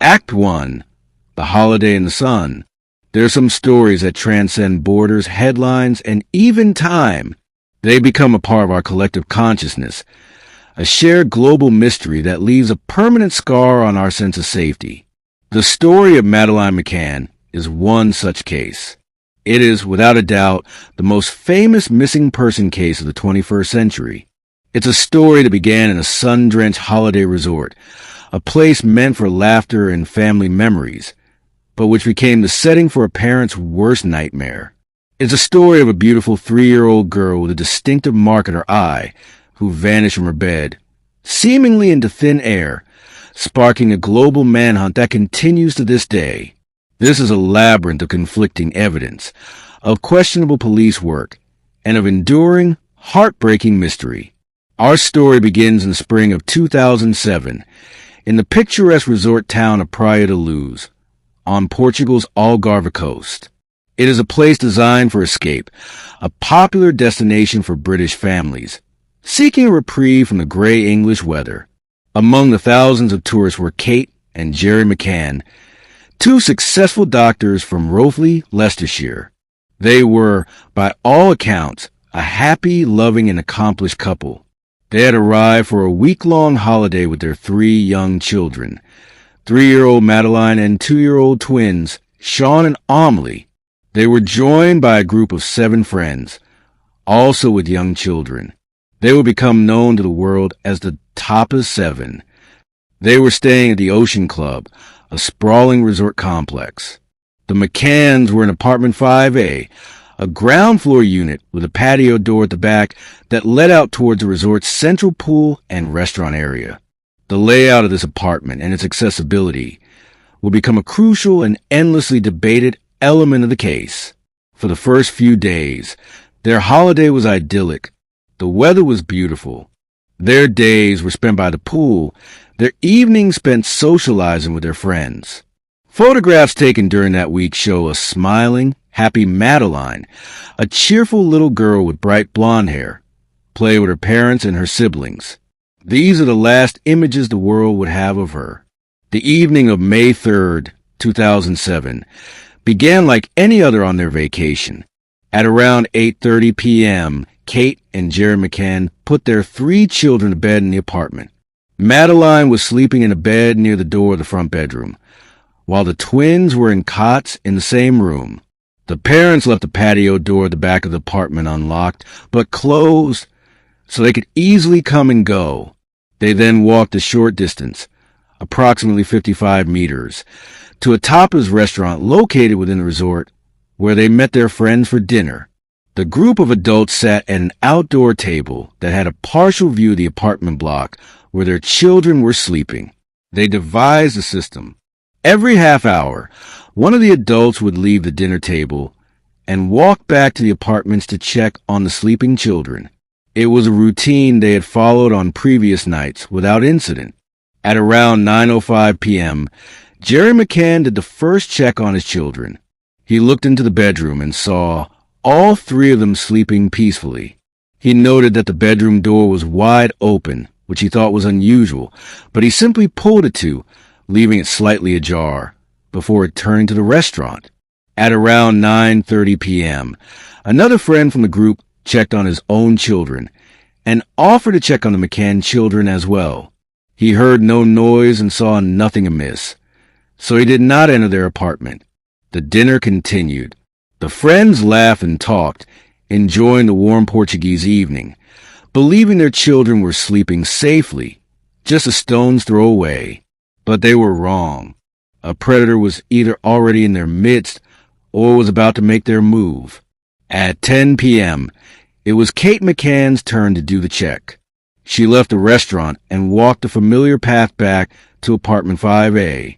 Act 1. The Holiday in the Sun. There are some stories that transcend borders, headlines, and even time. They become a part of our collective consciousness, a shared global mystery that leaves a permanent scar on our sense of safety. The story of Madeleine McCann is one such case. It is, without a doubt, the most famous missing person case of the 21st century. It's a story that began in a sun-drenched holiday resort, a place meant for laughter and family memories, but which became the setting for a parent's worst nightmare. It's a story of a beautiful 3-year-old girl with a distinctive mark in her eye who vanished from her bed, seemingly into thin air, sparking a global manhunt that continues to this day. This is a labyrinth of conflicting evidence, of questionable police work, and of enduring, heartbreaking mystery. Our story begins in the spring of 2007, in the picturesque resort town of Praia da Luz, on Portugal's Algarve coast. It is a place designed for escape, a popular destination for British families, seeking a reprieve from the gray English weather. Among the thousands of tourists were Kate and Jerry McCann, two successful doctors from Rothley, Leicestershire. They were, by all accounts, a happy, loving, and accomplished couple. They had arrived for a week-long holiday with their 3 young children, 3-year-old Madeleine and 2-year-old twins, Sean and Amelie. They were joined by a group of 7 friends, also with young children. They would become known to the world as the Tapas 7. They were staying at the Ocean Club, a sprawling resort complex. The McCanns were in apartment 5A, a ground floor unit with a patio door at the back that led out towards the resort's central pool and restaurant area. The layout of this apartment and its accessibility will become a crucial and endlessly debated element of the case. For the first few days, their holiday was idyllic. The weather was beautiful. Their days were spent by the pool, their evenings spent socializing with their friends. Photographs taken during that week show a smiling, happy Madeleine, a cheerful little girl with bright blonde hair, play with her parents and her siblings. These are the last images the world would have of her. The evening of May 3rd, 2007, began like any other on their vacation. At around 8:30 p.m., Kate and Jerry McCann put their 3 children to bed in the apartment. Madeleine was sleeping in a bed near the door of the front bedroom, while the twins were in cots in the same room. The parents left the patio door at the back of the apartment unlocked, but closed so they could easily come and go. They then walked a short distance, approximately 55 meters, to a tapas restaurant located within the resort, where they met their friends for dinner. The group of adults sat at an outdoor table that had a partial view of the apartment block where their children were sleeping. They devised a system. Every half hour, one of the adults would leave the dinner table and walk back to the apartments to check on the sleeping children. It was a routine they had followed on previous nights without incident. At around 9:05 p.m., Jerry McCann did the first check on his children. He looked into the bedroom and saw all 3 of them sleeping peacefully. He noted that the bedroom door was wide open, which he thought was unusual, but he simply pulled it to, leaving it slightly ajar, before returning to the restaurant. At around 9:30 p.m., another friend from the group checked on his own children and offered to check on the McCann children as well. He heard no noise and saw nothing amiss, so he did not enter their apartment. The dinner continued. The friends laughed and talked, enjoying the warm Portuguese evening, believing their children were sleeping safely, just a stone's throw away. But they were wrong. A predator was either already in their midst or was about to make their move. At 10 p.m., it was Kate McCann's turn to do the check. She left the restaurant and walked the familiar path back to apartment 5A.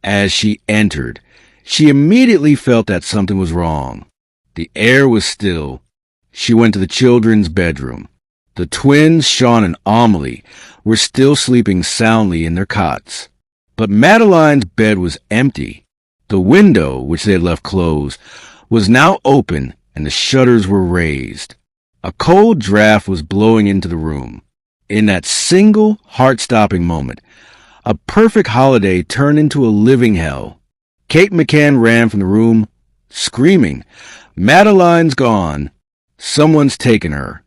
As she entered, she immediately felt that something was wrong. The air was still. She went to the children's bedroom. The twins, Sean and Amelie, were still sleeping soundly in their cots. But Madeleine's bed was empty. The window, which they had left closed, was now open and the shutters were raised. A cold draft was blowing into the room. In that single, heart-stopping moment, A perfect holiday turned into a living hell. Kate McCann ran from the room, screaming, "Madeleine's gone. Someone's taken her."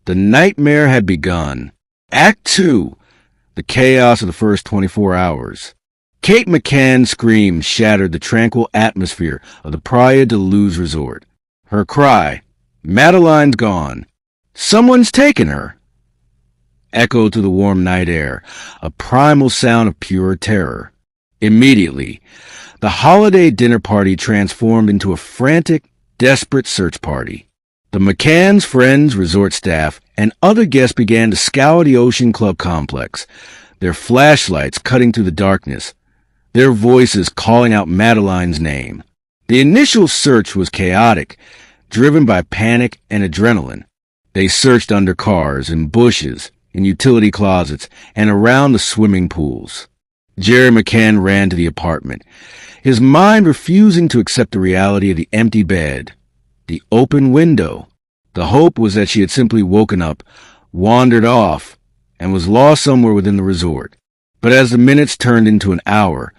The nightmare had begun. Act 2. The chaos of the first 24 hours. Kate McCann's scream shattered the tranquil atmosphere of the Praia de Luz resort. Her cry, "Madeleine's gone. Someone's taken her," echoed through the warm night air, a primal sound of pure terror. Immediately, the holiday dinner party transformed into a frantic, desperate search party. The McCann's friends, resort staff, and other guests began to scour the Ocean Club complex, their flashlights cutting through the darkness, their voices calling out Madeleine's name. The initial search was chaotic, driven by panic and adrenaline. They searched under cars, in bushes, in utility closets, and around the swimming pools. Jerry McCann ran to the apartment, his mind refusing to accept the reality of the empty bed, the open window. The hope was that she had simply woken up, wandered off, and was lost somewhere within the resort. But as the minutes turned into an hour,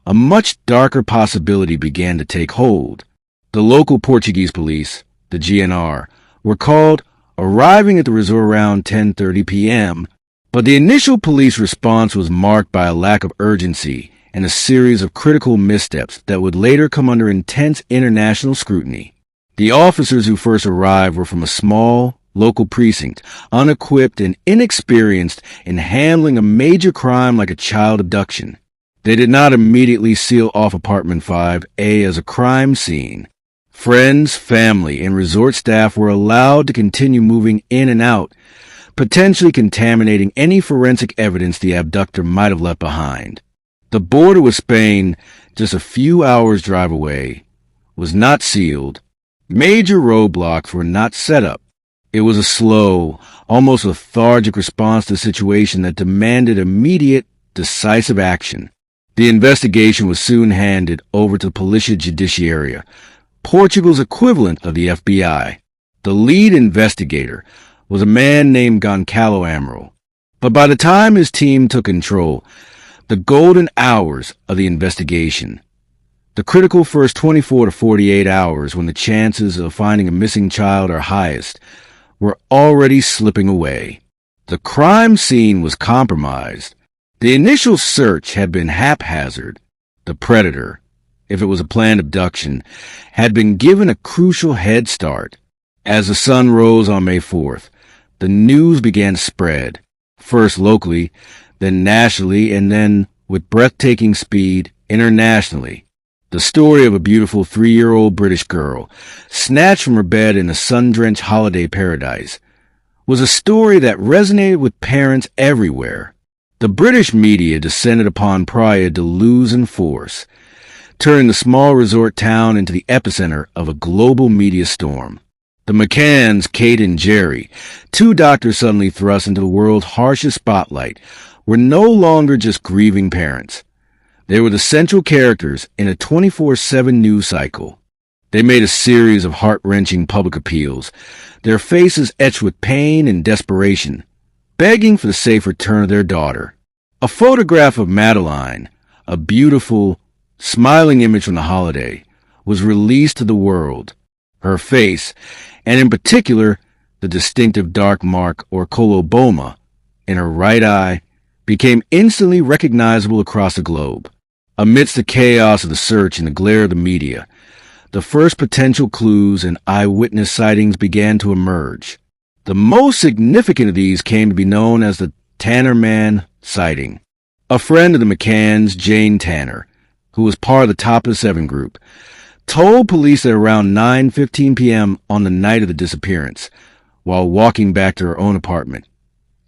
a much darker possibility began to take hold. The local Portuguese police, the GNR, were called, arriving at the resort around 10:30 p.m., but the initial police response was marked by a lack of urgency and a series of critical missteps that would later come under intense international scrutiny. The officers who first arrived were from a small, local precinct, unequipped and inexperienced in handling a major crime like a child abduction. They did not immediately seal off apartment 5A as a crime scene. Friends, family, and resort staff were allowed to continue moving in and out, potentially contaminating any forensic evidence the abductor might have left behind. The border with Spain, just a few hours' drive away, was not sealed. Major roadblocks were not set up. It was a slow, almost lethargic response to a situation that demanded immediate, decisive action. The investigation was soon handed over to the Polícia Judiciária, Portugal's equivalent of the FBI. The lead investigator was a man named Goncalo Amaral. But by the time his team took control, the golden hours of the investigation, the critical first 24 to 48 hours when the chances of finding a missing child are highest, were already slipping away. The crime scene was compromised. The initial search had been haphazard. The predator, if it was a planned abduction, had been given a crucial head start. As the sun rose on May 4th, the news began to spread, first locally, then nationally, and then, with breathtaking speed, internationally. The story of a beautiful 3-year-old British girl, snatched from her bed in a sun-drenched holiday paradise, was a story that resonated with parents everywhere. The British media descended upon Praia de Luz in force, turning the small resort town into the epicenter of a global media storm. The McCanns, Kate and Jerry, two doctors suddenly thrust into the world's harshest spotlight, were no longer just grieving parents. They were the central characters in a 24/7 news cycle. They made a series of heart-wrenching public appeals, their faces etched with pain and desperation, begging for the safe return of their daughter. A photograph of Madeleine, a beautiful, smiling image from the holiday, was released to the world. Her face, and in particular, the distinctive dark mark or coloboma in her right eye, became instantly recognizable across the globe. Amidst the chaos of the search and the glare of the media, the first potential clues and eyewitness sightings began to emerge. The most significant of these came to be known as the Tanner Man sighting. A friend of the McCanns, Jane Tanner, who was part of the Top of the Seven group, told police that around 9:15 p.m. on the night of the disappearance, while walking back to her own apartment,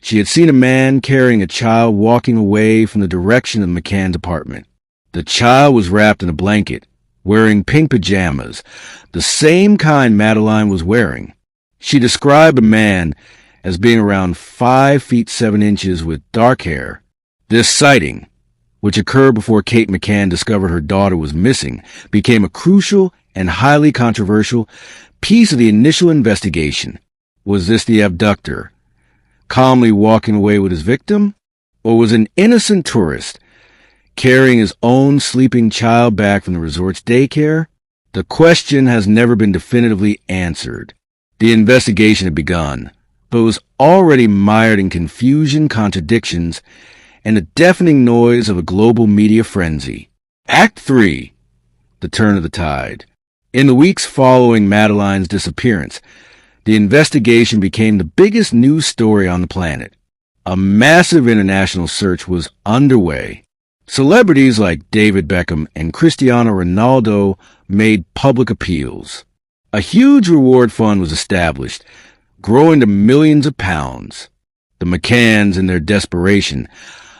she had seen a man carrying a child walking away from the direction of the McCann's apartment. The child was wrapped in a blanket, wearing pink pajamas, the same kind Madeleine was wearing. She described the man as being around 5 feet 7 inches with dark hair. This sighting, which occurred before Kate McCann discovered her daughter was missing, became a crucial and highly controversial piece of the initial investigation. Was this the abductor, calmly walking away with his victim? Or was an innocent tourist carrying his own sleeping child back from the resort's daycare? The question has never been definitively answered. The investigation had begun, but was already mired in confusion, contradictions, and the deafening noise of a global media frenzy. Act 3. The Turn of the Tide. In the weeks following Madeleine's disappearance, the investigation became the biggest news story on the planet. A massive international search was underway. Celebrities like David Beckham and Cristiano Ronaldo made public appeals. A huge reward fund was established, growing to millions of pounds. The McCanns, in their desperation,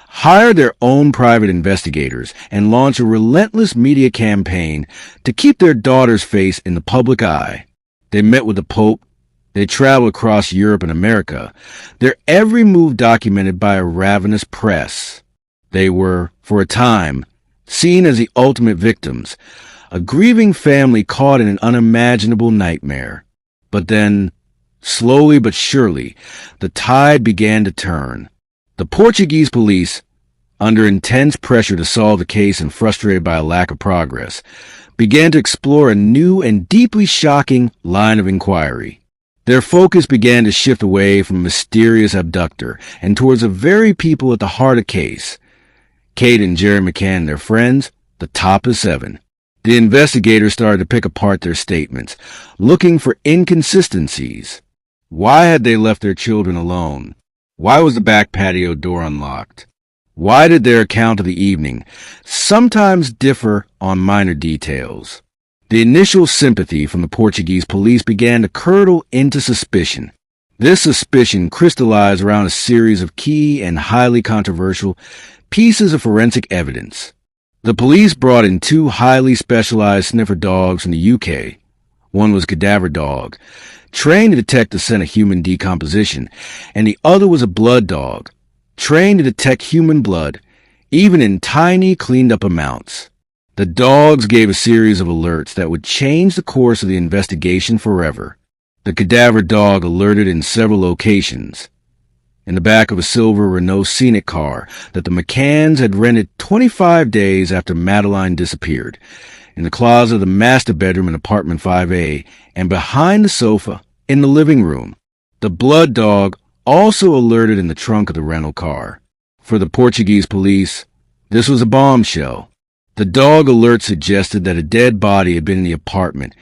hired their own private investigators and launched a relentless media campaign to keep their daughter's face in the public eye. They met with the Pope. They traveled across Europe and America, their every move documented by a ravenous press. They were, for a time, seen as the ultimate victims, a grieving family caught in an unimaginable nightmare. But then, slowly but surely, the tide began to turn. The Portuguese police, under intense pressure to solve the case and frustrated by a lack of progress, began to explore a new and deeply shocking line of inquiry. Their focus began to shift away from a mysterious abductor and towards the very people at the heart of the case. Kate and Jerry McCann, their friends, the top of 7. The investigators started to pick apart their statements, looking for inconsistencies. Why had they left their children alone? Why was the back patio door unlocked? Why did their account of the evening sometimes differ on minor details? The initial sympathy from the Portuguese police began to curdle into suspicion. This suspicion crystallized around a series of key and highly controversial pieces of forensic evidence. The police brought in 2 highly specialized sniffer dogs from the UK. One was a cadaver dog, trained to detect the scent of human decomposition, and the other was a blood dog, trained to detect human blood, even in tiny, cleaned-up amounts. The dogs gave a series of alerts that would change the course of the investigation forever. The cadaver dog alerted in several locations. In the back of a silver Renault Scenic car that the McCanns had rented 25 days after Madeleine disappeared, in the closet of the master bedroom in apartment 5A, and behind the sofa in the living room. The blood dog also alerted in the trunk of the rental car. For the Portuguese police, this was a bombshell. The dog alert suggested that a dead body had been in the apartment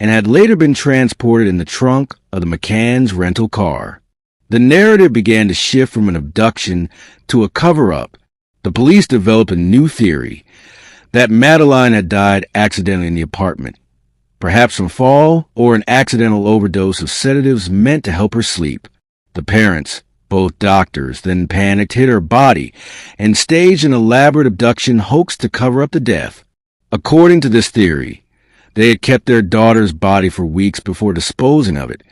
and had later been transported in the trunk of the McCann's rental car. The narrative began to shift from an abduction to a cover-up. The police developed a new theory that Madeleine had died accidentally in the apartment, perhaps from fall or an accidental overdose of sedatives meant to help her sleep. The parents, both doctors, then panicked, hid her body, and staged an elaborate abduction hoax to cover up the death. According to this theory, they had kept their daughter's body for weeks before disposing of it,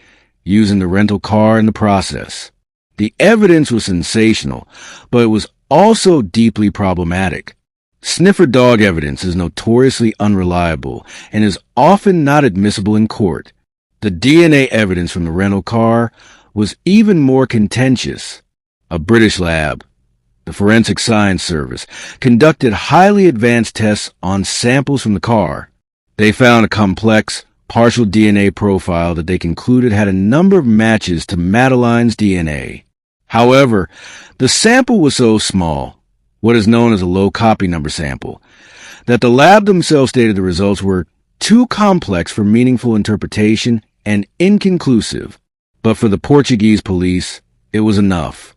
using the rental car in the process. The evidence was sensational, but it was also deeply problematic. Sniffer dog evidence is notoriously unreliable and is often not admissible in court. The DNA evidence from the rental car was even more contentious. A British lab, the Forensic Science Service, conducted highly advanced tests on samples from the car. They found a complex, partial DNA profile that they concluded had a number of matches to Madeleine's DNA. However, the sample was so small, what is known as a low copy number sample, that the lab themselves stated the results were too complex for meaningful interpretation and inconclusive. But for the Portuguese police, it was enough.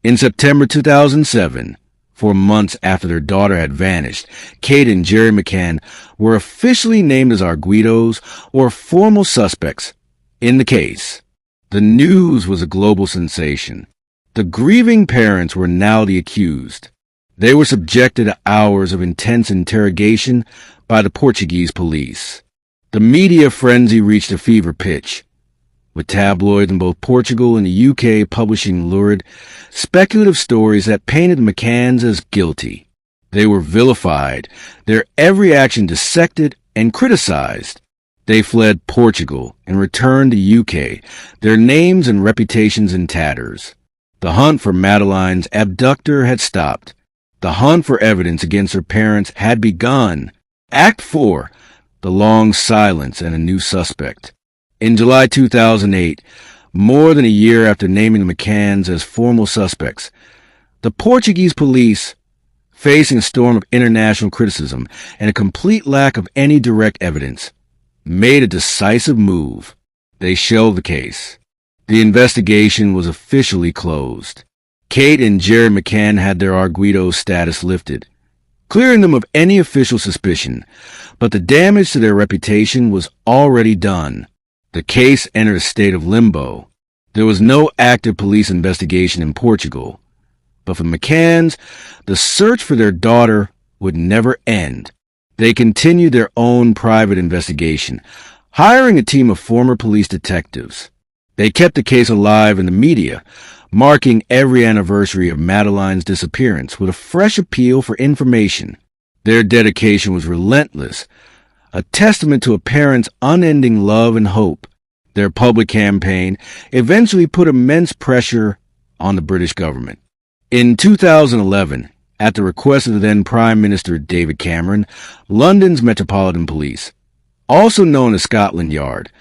In September 2007, 4 months after their daughter had vanished, Kate and Jerry McCann were officially named as arguidos, or formal suspects, in the case. The news was a global sensation. The grieving parents were now the accused. They were subjected to hours of intense interrogation by the Portuguese police. The media frenzy reached a fever pitch, with tabloids in both Portugal and the UK publishing lurid, speculative stories that painted the McCanns as guilty. They were vilified, their every action dissected and criticized. They fled Portugal and returned to UK, their names and reputations in tatters. The hunt for Madeleine's abductor had stopped. The hunt for evidence against her parents had begun. Act 4, the long silence and a new suspect. In July 2008, more than a year after naming the McCanns as formal suspects, the Portuguese police, facing a storm of international criticism and a complete lack of any direct evidence, made a decisive move. They shelved the case. The investigation was officially closed. Kate and Jerry McCann had their arguido status lifted, clearing them of any official suspicion, but the damage to their reputation was already done. The case entered a state of limbo. There was no active police investigation in Portugal, but for the McCanns, the search for their daughter would never end. They continued their own private investigation, hiring a team of former police detectives. They kept the case alive in the media, marking every anniversary of Madeleine's disappearance with a fresh appeal for information. Their dedication was relentless, a testament to a parent's unending love and hope. Their public campaign eventually put immense pressure on the British government. In 2011, at the request of the then Prime Minister David Cameron, London's Metropolitan Police, also known as Scotland Yard,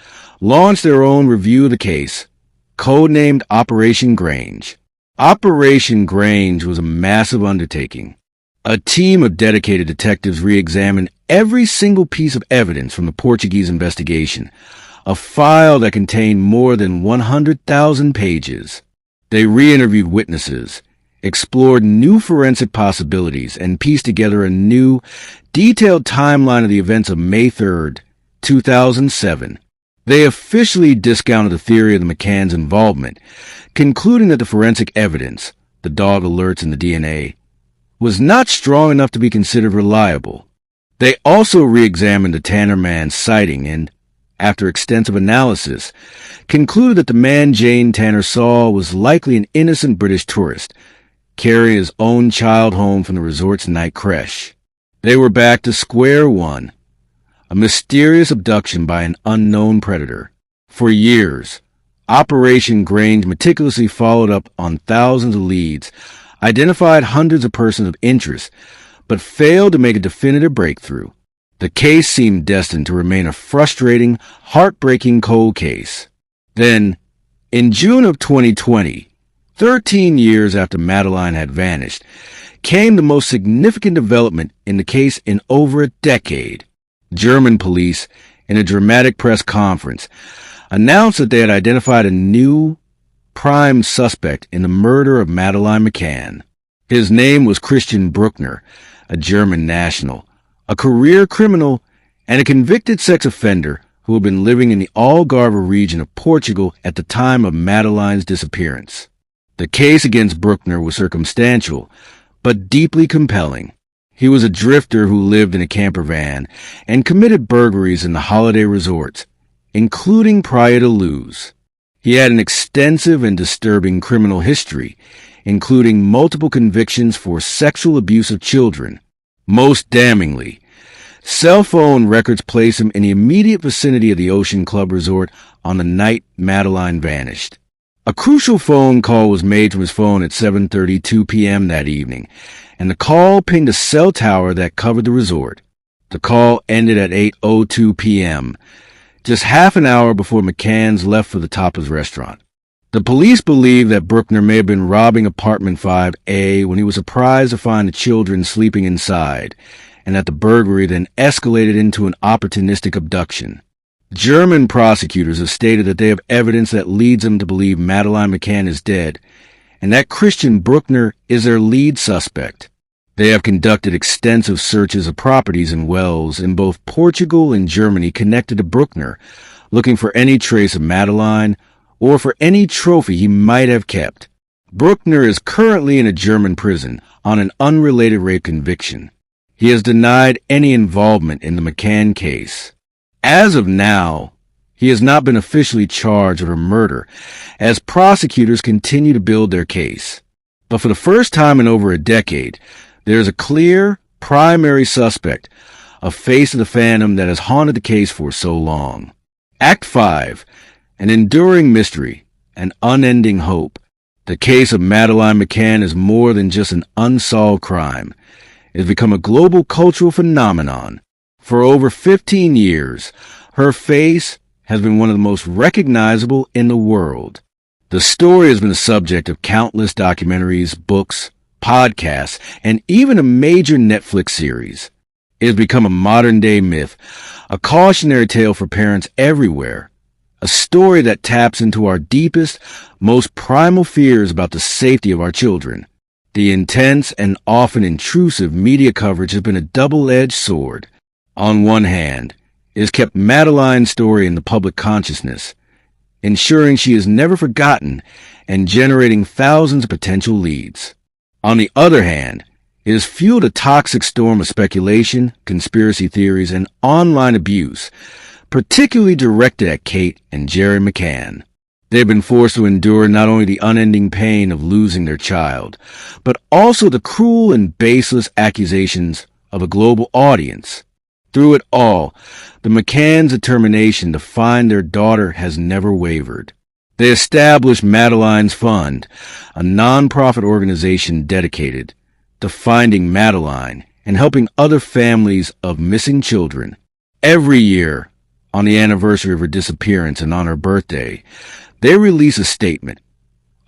launched their own review of the case, codenamed Operation Grange. Operation Grange was a massive undertaking. A team of dedicated detectives re-examined every single piece of evidence from the Portuguese investigation, a file that contained more than 100,000 pages. They re-interviewed witnesses, explored new forensic possibilities, and pieced together a new, detailed timeline of the events of May 3rd, 2007. They officially discounted the theory of the McCanns' involvement, concluding that the forensic evidence, the dog alerts and the DNA, was not strong enough to be considered reliable. They also re-examined the Tanner man's sighting and, after extensive analysis, concluded that the man Jane Tanner saw was likely an innocent British tourist, carrying his own child home from the resort's night creche. They were back to square one, a mysterious abduction by an unknown predator. For years, Operation Grange meticulously followed up on thousands of leads, identified hundreds of persons of interest, but failed to make a definitive breakthrough. The case seemed destined to remain a frustrating, heartbreaking cold case. Then, in June of 2020, 13 years after Madeleine had vanished, came the most significant development in the case in over a decade. German police, in a dramatic press conference, announced that they had identified a new prime suspect in the murder of Madeleine McCann. His name was Christian Bruckner, a German national, a career criminal, and a convicted sex offender who had been living in the Algarve region of Portugal at the time of Madeleine's disappearance. The case against Bruckner was circumstantial, but deeply compelling. He was a drifter who lived in a camper van and committed burglaries in the holiday resorts, including Praia de Luz. He had an extensive and disturbing criminal history, including multiple convictions for sexual abuse of children. Most damningly, cell phone records place him in the immediate vicinity of the Ocean Club Resort on the night Madeleine vanished. A crucial phone call was made from his phone at 7:32 p.m. that evening, and the call pinged a cell tower that covered the resort. The call ended at 8:02 p.m., just half an hour before McCann's left for the Tapas restaurant. The police believe that Bruckner may have been robbing apartment 5A when he was surprised to find the children sleeping inside, and that the burglary then escalated into an opportunistic abduction. German prosecutors have stated that they have evidence that leads them to believe Madeleine McCann is dead, and that Christian Bruckner is their lead suspect. They have conducted extensive searches of properties and wells in both Portugal and Germany connected to Bruckner, looking for any trace of Madeleine or for any trophy he might have kept. Bruckner is currently in a German prison on an unrelated rape conviction. He has denied any involvement in the McCann case. As of now, he has not been officially charged with her murder, as prosecutors continue to build their case. But for the first time in over a decade, there is a clear, primary suspect, a face of the phantom that has haunted the case for so long. Act 5, an enduring mystery, an unending hope. The case of Madeleine McCann is more than just an unsolved crime. It has become a global cultural phenomenon. For over 15 years, her face has been one of the most recognizable in the world. The story has been the subject of countless documentaries, books, podcasts, and even a major Netflix series. It has become a modern-day myth, a cautionary tale for parents everywhere, a story that taps into our deepest, most primal fears about the safety of our children. The intense and often intrusive media coverage has been a double-edged sword. On one hand, it has kept Madeleine's story in the public consciousness, ensuring she is never forgotten and generating thousands of potential leads. On the other hand, it has fueled a toxic storm of speculation, conspiracy theories, and online abuse, particularly directed at Kate and Jerry McCann. They've been forced to endure not only the unending pain of losing their child, but also the cruel and baseless accusations of a global audience. Through it all, the McCann's determination to find their daughter has never wavered. They established Madeleine's Fund, a non-profit organization dedicated to finding Madeleine and helping other families of missing children. Every year, on the anniversary of her disappearance and on her birthday, they release a statement,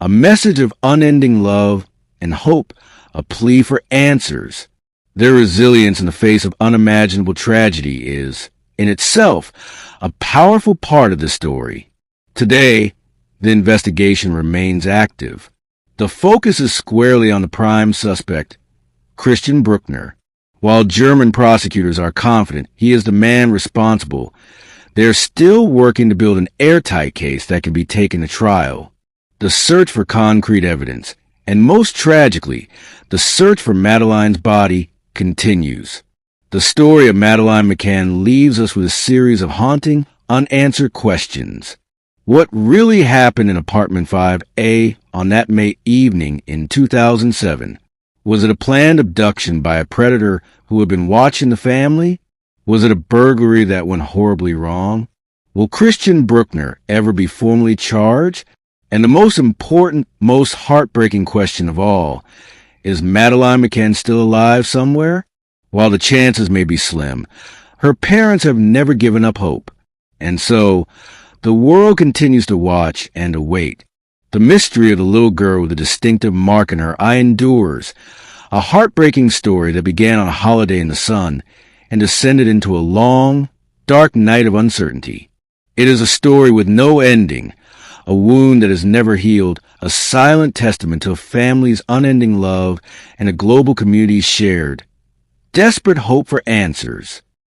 a message of unending love and hope, a plea for answers. Their resilience in the face of unimaginable tragedy is, in itself, a powerful part of the story. Today, the investigation remains active. The focus is squarely on the prime suspect, Christian Bruckner. While German prosecutors are confident he is the man responsible, they are still working to build an airtight case that can be taken to trial. The search for concrete evidence, and most tragically, the search for Madeleine's body, continues. The story of Madeleine McCann leaves us with a series of haunting, unanswered questions. What really happened in apartment 5A on that May evening in 2007? Was it a planned abduction by a predator who had been watching the family? Was it a burglary that went horribly wrong? Will Christian Bruckner ever be formally charged? And the most important, most heartbreaking question of all, is Madeleine McCann still alive somewhere? While the chances may be slim, her parents have never given up hope. And so, the world continues to watch and await. The mystery of the little girl with a distinctive mark in her eye endures, a heartbreaking story that began on a holiday in the sun and descended into a long, dark night of uncertainty. It is a story with no ending, a wound that has never healed, a silent testament to a family's unending love and a global community's shared, desperate hope for answers.